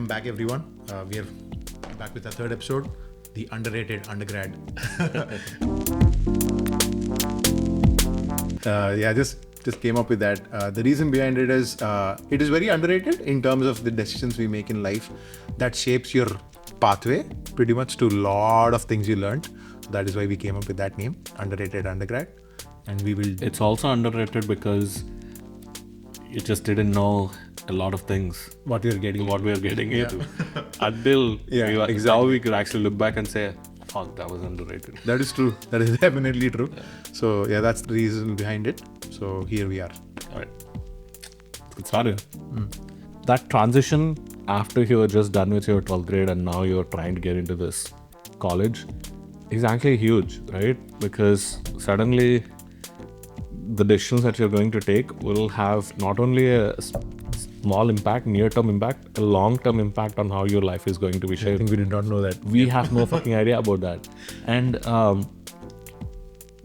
welcome back everyone. We are back with our third episode, the underrated undergrad. Just came up with that. The reason behind it is very underrated in terms of the decisions we make in life that shapes your pathway pretty much to a lot of things you learned. So that is why we came up with that name, underrated undergrad. And we will. It's also underrated because you just didn't know a lot of things. What we are getting into. Until now we could actually look back and say, fuck, that was underrated. That is true. That is definitely true. Yeah. So that's the reason behind it. So here we are. All right. Let's start it. That transition after you were just done with your 12th grade and now you're trying to get into this college is actually huge, right? Because suddenly the decisions that you're going to take will have not only a small impact, near-term impact, a long-term impact on how your life is going to be shaped. I think we did not know that. We have no fucking idea about that. And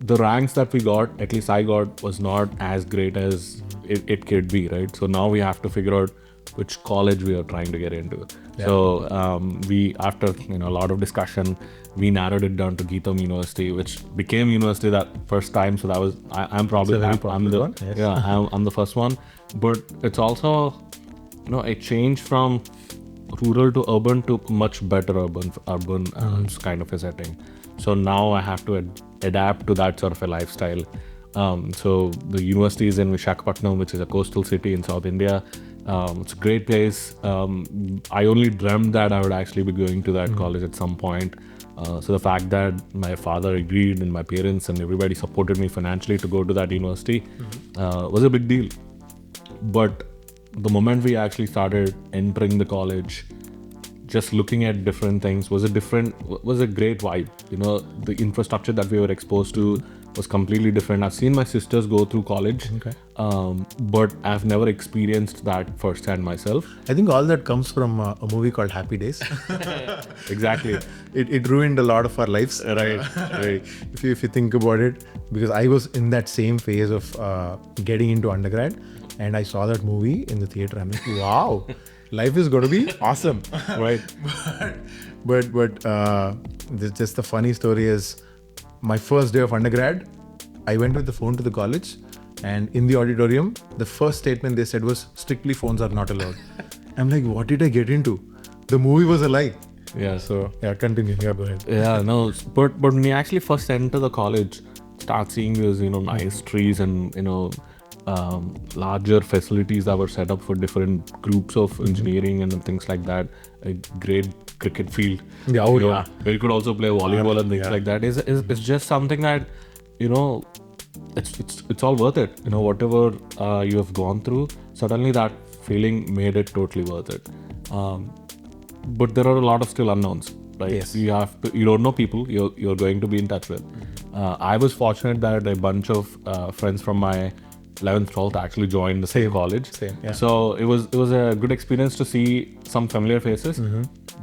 the ranks that we got, at least I got, was not as great as it could be, right? So now we have to figure out which college we are trying to get into. Yeah. So we, after a lot of discussion, we narrowed it down to Geetham University, which became university that first time. So that was I'm probably I'm the one. Yes. I'm the first one. But it's also a change from rural to urban to much better urban kind of a setting. So now I have to adapt to that sort of a lifestyle. So the university is in Visakhapatnam, which is a coastal city in South India. It's a great place. I only dreamt that I would actually be going to that college at some point. So the fact that my father agreed and my parents and everybody supported me financially to go to that university was a big deal. But the moment we actually started entering the college, just looking at different things was a great vibe. The infrastructure that we were exposed to was completely different. I've seen my sisters go through college, but I've never experienced that firsthand myself. I think all that comes from a movie called Happy Days. Exactly. It ruined a lot of our lives. Right. If you think about it, because I was in that same phase of getting into undergrad, and I saw that movie in the theater. I'm like, wow, life is going to be awesome, right? But just the funny story is, my first day of undergrad, I went with the phone to the college, and in the auditorium, the first statement they said was, strictly phones are not allowed. I'm like, what did I get into? The movie was a lie. Yeah, so... Yeah, continue. Yeah, go ahead. Yeah, no, but when you actually first enter the college, start seeing these, nice trees and, larger facilities that were set up for different groups of engineering and things like that. A great cricket field. Yeah, where you could also play volleyball and things like that. It's just something that, it's all worth it. Whatever you have gone through, suddenly that feeling made it totally worth it. But there are a lot of still unknowns. Right? Yes. You don't know people you're going to be in touch with. I was fortunate that a bunch of friends from my 11th, 12th actually joined the same college. Yeah. So it was a good experience to see some familiar faces.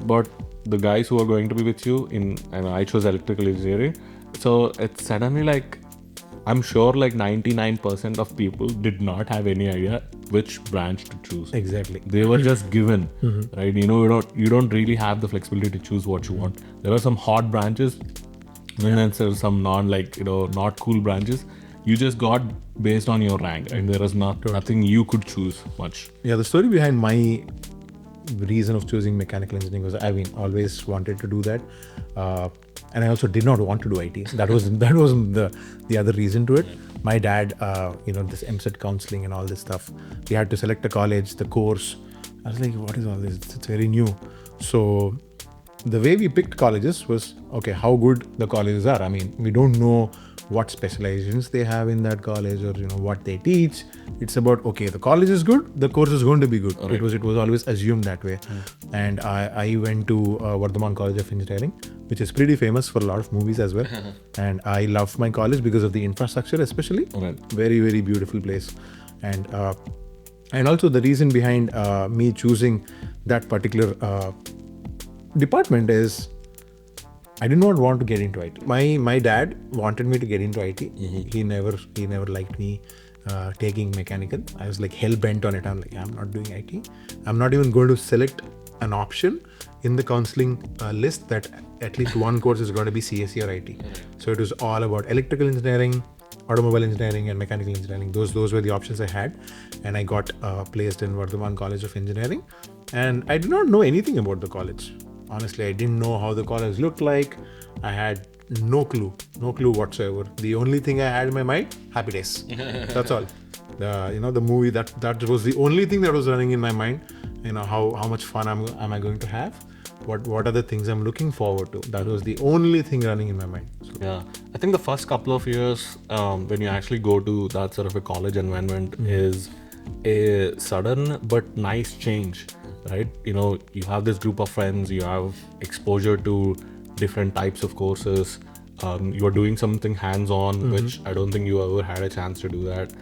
But the guys who are going to be with you and I chose electrical engineering. So it's suddenly like, I'm sure like 99% of people did not have any idea which branch to choose. Exactly. They were just given, right? You don't really have the flexibility to choose what you want. There are some hot branches, and then there's some not cool branches. You just got based on your rank, and there is nothing you could choose much. Yeah, the story behind my reason of choosing mechanical engineering was always wanted to do that, and I also did not want to do IT. That was the other reason to it. My dad, this MSET counseling and all this stuff. We had to select a college, the course. I was like, what is all this? It's very new. So the way we picked colleges was, okay, how good the colleges are. We don't know what specializations they have in that college or what they teach. It's about, okay, the college is good, the course is going to be good. Okay. It was always assumed that way. And I went to Vardhaman College of Engineering, which is pretty famous for a lot of movies as well. And I loved my college because of the infrastructure especially. Very, very beautiful place. And also the reason behind me choosing that particular department is, I did not want to get into IT. My dad wanted me to get into IT. He never liked me taking mechanical. I was like hell bent on it. I'm like, I'm not doing IT. I'm not even going to select an option in the counseling list that at least one course is going to be CSE or IT. So it was all about electrical engineering, automobile engineering, and mechanical engineering. Those were the options I had, and I got placed in Vardhaman College of Engineering. And I did not know anything about the college. Honestly, I didn't know how the college looked like. I had no clue whatsoever. The only thing I had in my mind, Happy Days. That's all. The movie that was the only thing that was running in my mind. How much fun am I going to have? What are the things I'm looking forward to? That was the only thing running in my mind. So, Yeah, I think the first couple of years when you actually go to that sort of a college environment is a sudden but nice change, right? You have this group of friends, you have exposure to different types of courses, you're doing something hands-on, which I don't think you ever had a chance to do that.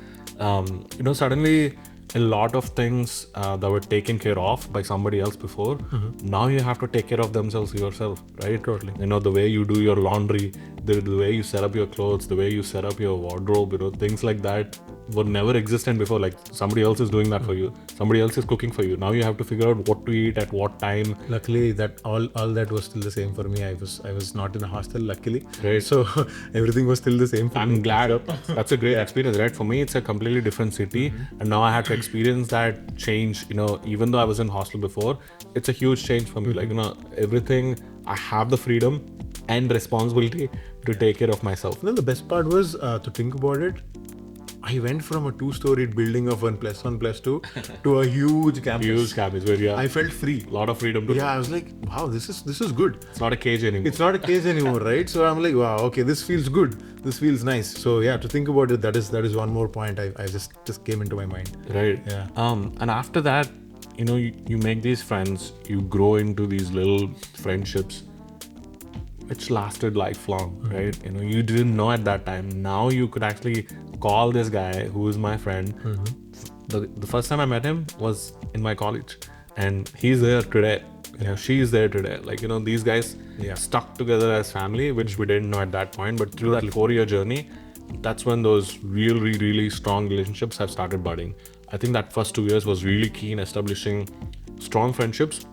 Suddenly a lot of things that were taken care of by somebody else before, now you have to take care of themselves yourself, right? Totally. The way you do your laundry, the way you set up your clothes, the way you set up your wardrobe, things like that were never existent before. Like somebody else is doing that for you, somebody else is cooking for you. Now you have to figure out what to eat at what time. Luckily, that all that was still the same for me. I was not in a hostel, luckily. Right. So everything was still the same for me. I'm glad. That's a great experience, right? For me, it's a completely different city, and now I have to experience that change. Even though I was in hostel before, it's a huge change for me. Like everything, I have the freedom and responsibility to take care of myself. The best part was to think about it. I went from a 2-storied building of 1+1+2 to a huge campus. Huge campus where I felt free. A lot of freedom to. Yeah, I was like, wow, this is good. It's not a cage anymore. It's not a cage anymore, right? So I'm like, wow, okay, this feels good. This feels nice. So yeah, to think about it, that is one more point I just came into my mind. Right. Yeah. And after that, you make these friends, you grow into these little friendships, which lasted lifelong, right? You didn't know at that time. Now you could actually call this guy who is my friend. The first time I met him was in my college, and he's there today. She's there today. These guys stuck together as family, which we didn't know at that point. But through that 4-year journey, that's when those really, really strong relationships have started budding. I think that first 2 years was really key in establishing strong friendships.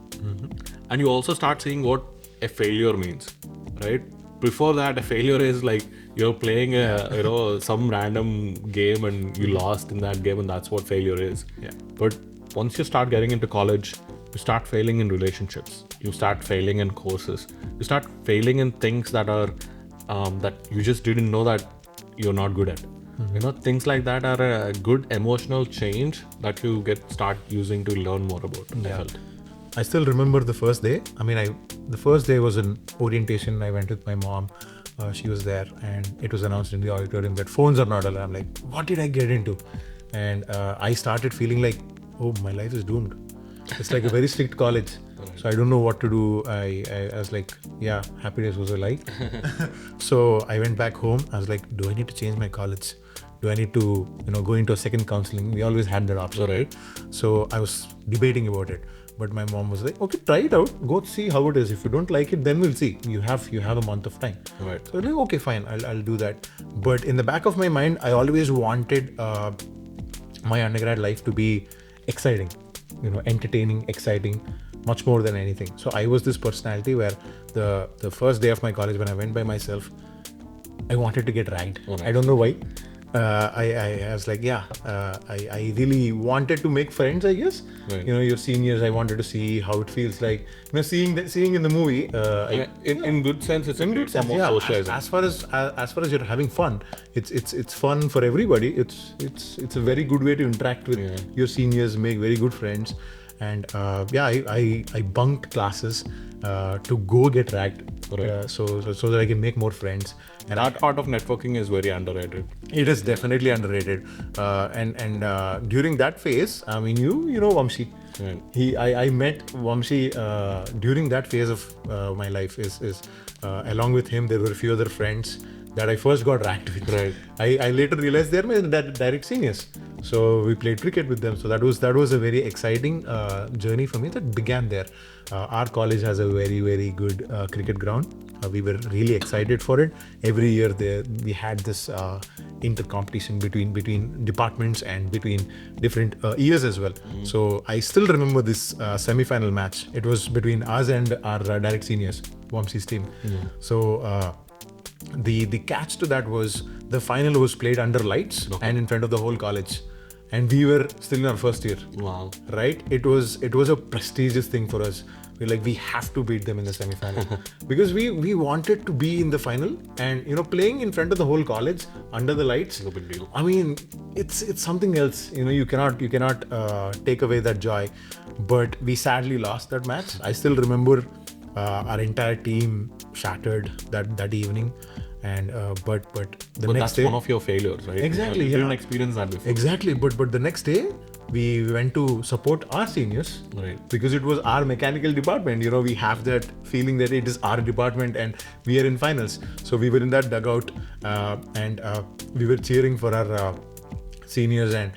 And you also start seeing what a failure means, right? Before that, a failure is like you're playing some random game and you lost in that game, and that's what failure is. Yeah. But once you start getting into college, you start failing in relationships, you start failing in courses, you start failing in things that are that you just didn't know that you're not good at. Things like that are a good emotional change that you start using to learn more about. I felt. I still remember the first day. The first day was an orientation. I went with my mom. She was there, and it was announced in the auditorium that phones are not allowed. I'm like, what did I get into? And I started feeling like, oh, my life is doomed. It's like a very strict college. So I don't know what to do. I was like, yeah, Happy Days was a lie. So I went back home. I was like, do I need to change my college? Do I need to, go into a second counseling? We always had that option, right? So I was debating about it. But my mom was like, okay, try it out. Go see how it is. If you don't like it, then we'll see. You have a month of time. Right. So I'm like, okay, fine, I'll do that. But in the back of my mind, I always wanted my undergrad life to be exciting, entertaining, exciting, much more than anything. So I was this personality where the first day of my college, when I went by myself, I wanted to get ranked. Oh, nice. I don't know why. I was like, I really wanted to make friends, I guess. Right. Your seniors, I wanted to see how it feels like. Seeing in the movie. In good sense, it's a good sense. Yeah, Socializing. as far as you're having fun, it's fun for everybody. It's a very good way to interact with your seniors, make very good friends. And I bunked classes to go get ranked. So that I can make more friends. And that part of networking is very underrated. It is definitely underrated. And during that phase, I mean, you know Vamshi. Right. I met Vamshi during that phase of my life. Is along with him, there were a few other friends that I first got ranked with. Right. I later realized they're my direct seniors. So we played cricket with them. So that was a very exciting journey for me that began there. Our college has a very, very good cricket ground. We were really excited for it. Every year we had this inter-competition between departments and between different years as well. So I still remember this semi-final match. It was between us and our direct seniors, WOMC's team. So the catch to that was the final was played under lights and in front of the whole college, and we were still in our first year. Wow. Right? It was a prestigious thing for us. We're like, we have to beat them in the semi-final because we wanted to be in the final, and playing in front of the whole college under the lights. No big deal. I mean, it's something else. You cannot take away that joy. But we sadly lost that match. I still remember our entire team shattered that evening, and but the But next that's day, one of your failures, right? Exactly, You yeah. didn't experience that before. exactly. But the next day we went to support our seniors, Right. because it was our mechanical department. We have that feeling that it is our department and we are in finals. So we were in that dugout, and we were cheering for our seniors, and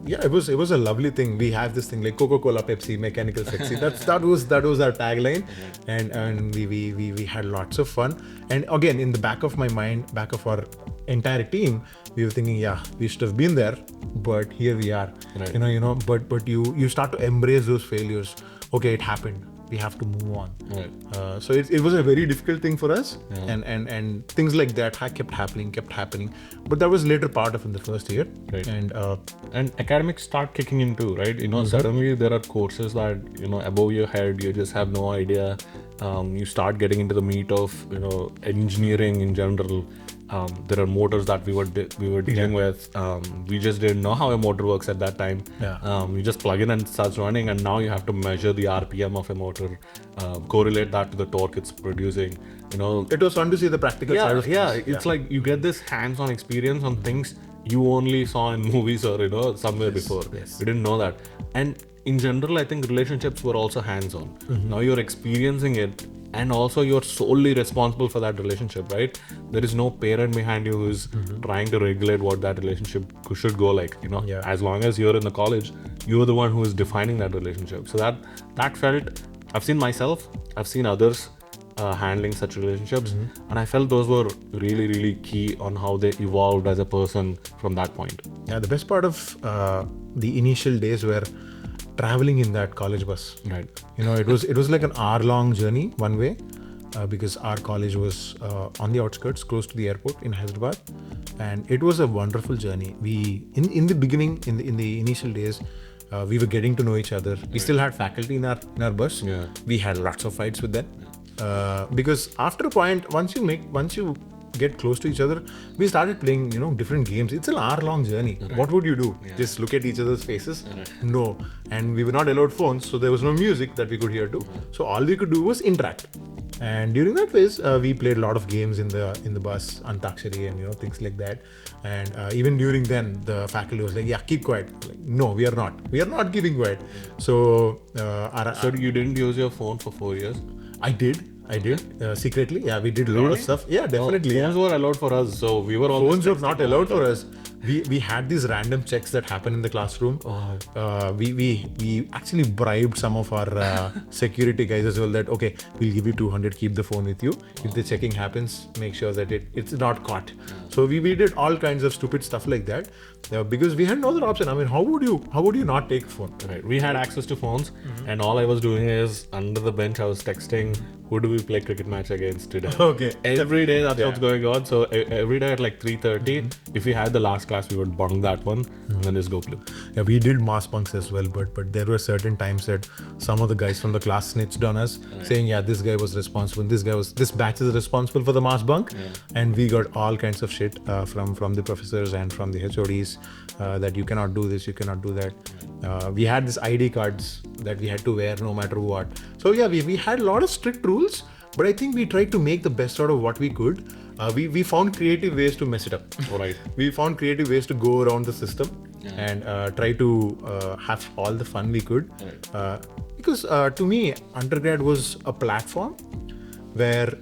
yeah, it was a lovely thing. We have this thing like Coca-Cola, Pepsi, mechanical sexy. that was our tagline, and we had lots of fun. And again, in the back of my mind, back of our entire team, we were thinking, yeah, we should have been there, but here we are. Right. But you start to embrace those failures. Okay, it happened. We have to move on. Right. So it was a very difficult thing for us, and things like that kept happening. But that was later part of in the first year. Right. And academics start kicking in too, right? Suddenly there are courses that above your head, you just have no idea. You start getting into the meat of engineering in general. There are motors that we were dealing with. We just didn't know how a motor works at that time. You just plug in and it starts running, and now you have to measure the RPM of a motor, correlate that to the torque it's producing. it was fun to see the practical side of things. It's like you get this hands-on experience on things you only saw in movies or somewhere before. yes. You didn't know that. And in general, I think relationships were also hands-on. Now you're experiencing it, and also you're solely responsible for that relationship, right? There is no parent behind you who's trying to regulate what that relationship should go like. Yeah. As long as you're in the college, you're the one who is defining that relationship. So that felt, I've seen myself, I've seen others handling such relationships, and I felt those were really, really key on how they evolved as a person from that point. Yeah, the best part of the initial days were traveling in that college bus. Right. It was like an hour-long journey one way, because our college was on the outskirts, close to the airport in Hyderabad, and it was a wonderful journey. We in the beginning, in the initial days, we were getting to know each other. We still had faculty in our bus. Yeah. We had lots of fights with them, because after a point, once you get close to each other, we started playing different games. It's an hour-long journey. Right. What would you do? Yeah. Just look at each other's faces? Right. No. And we were not allowed phones, so there was no music that we could hear too. So all we could do was interact. And during that phase, we played a lot of games in the bus, Antakshari and things like that. And even during then, the faculty was like, "Yeah, keep quiet." Like, no, we are not keeping quiet. So So you didn't use your phone for 4 years? I did secretly. Yeah, we did a lot of stuff. Yeah, definitely. Phones were allowed for us, so we were always Phones were not allowed for us. We had these random checks that happen in the classroom. We actually bribed some of our security guys as well, that okay, we'll give you 200, keep the phone with you. If the checking happens, make sure that it's not caught. So we did all kinds of stupid stuff like that, because we had no other option. I mean, how would you not take a phone? Right. We had access to phones, and all I was doing is under the bench I was texting, who do we play cricket match against today? Okay. Every day that's what's going on. So every day at like 3:30, if we had the last class, we would bunk that one and then just go play. Yeah, we did mass bunks as well, but there were certain times that some of the guys from the class snitched on us, saying, yeah, this guy was responsible, this batch is responsible for the mass bunk. And we got all kinds of shit from the professors and from the HODs, that you cannot do this, you cannot do that. We had these ID cards that we had to wear no matter what. So yeah, we had a lot of strict rules, but I think we tried to make the best out of what we could. We found creative ways to mess it up. Right. We found creative ways to go around the system and try to have all the fun we could. Because to me, undergrad was a platform where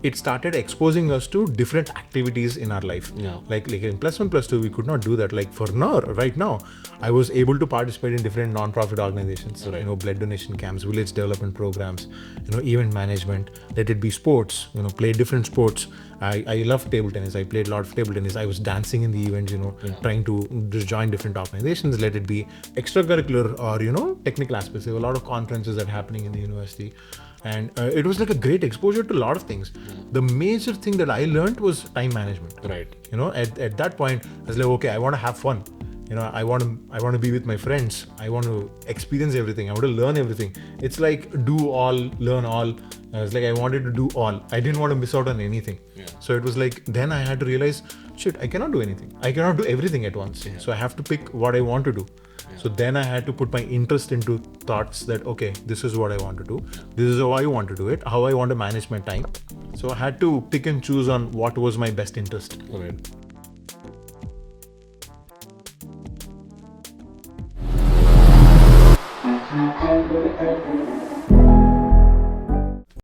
it started exposing us to different activities in our life. Yeah. Like in plus one, plus two, we could not do that. Like for now, right now, I was able to participate in different non-profit organizations, Right. blood donation camps, village development programs, event management, let it be sports, play different sports. I love table tennis. I played a lot of table tennis. I was dancing in the events, trying to just join different organizations, let it be extracurricular or, technical aspects. There were a lot of conferences that are happening in the university. And it was like a great exposure to a lot of things. The major thing that I learned was time management. Right. At that point, I was like, okay, I want to have fun. I want to be with my friends. I want to experience everything. I want to learn everything. It's like do all, learn all. It's like I wanted to do all. I didn't want to miss out on anything. Yeah. So it was like, then I had to realize, shit, I cannot do anything. I cannot do everything at once. So I have to pick what I want to do. So then I had to put my interest into thoughts that, okay, this is what I want to do. This is how I want to do it, how I want to manage my time. So I had to pick and choose on what was my best interest. Right.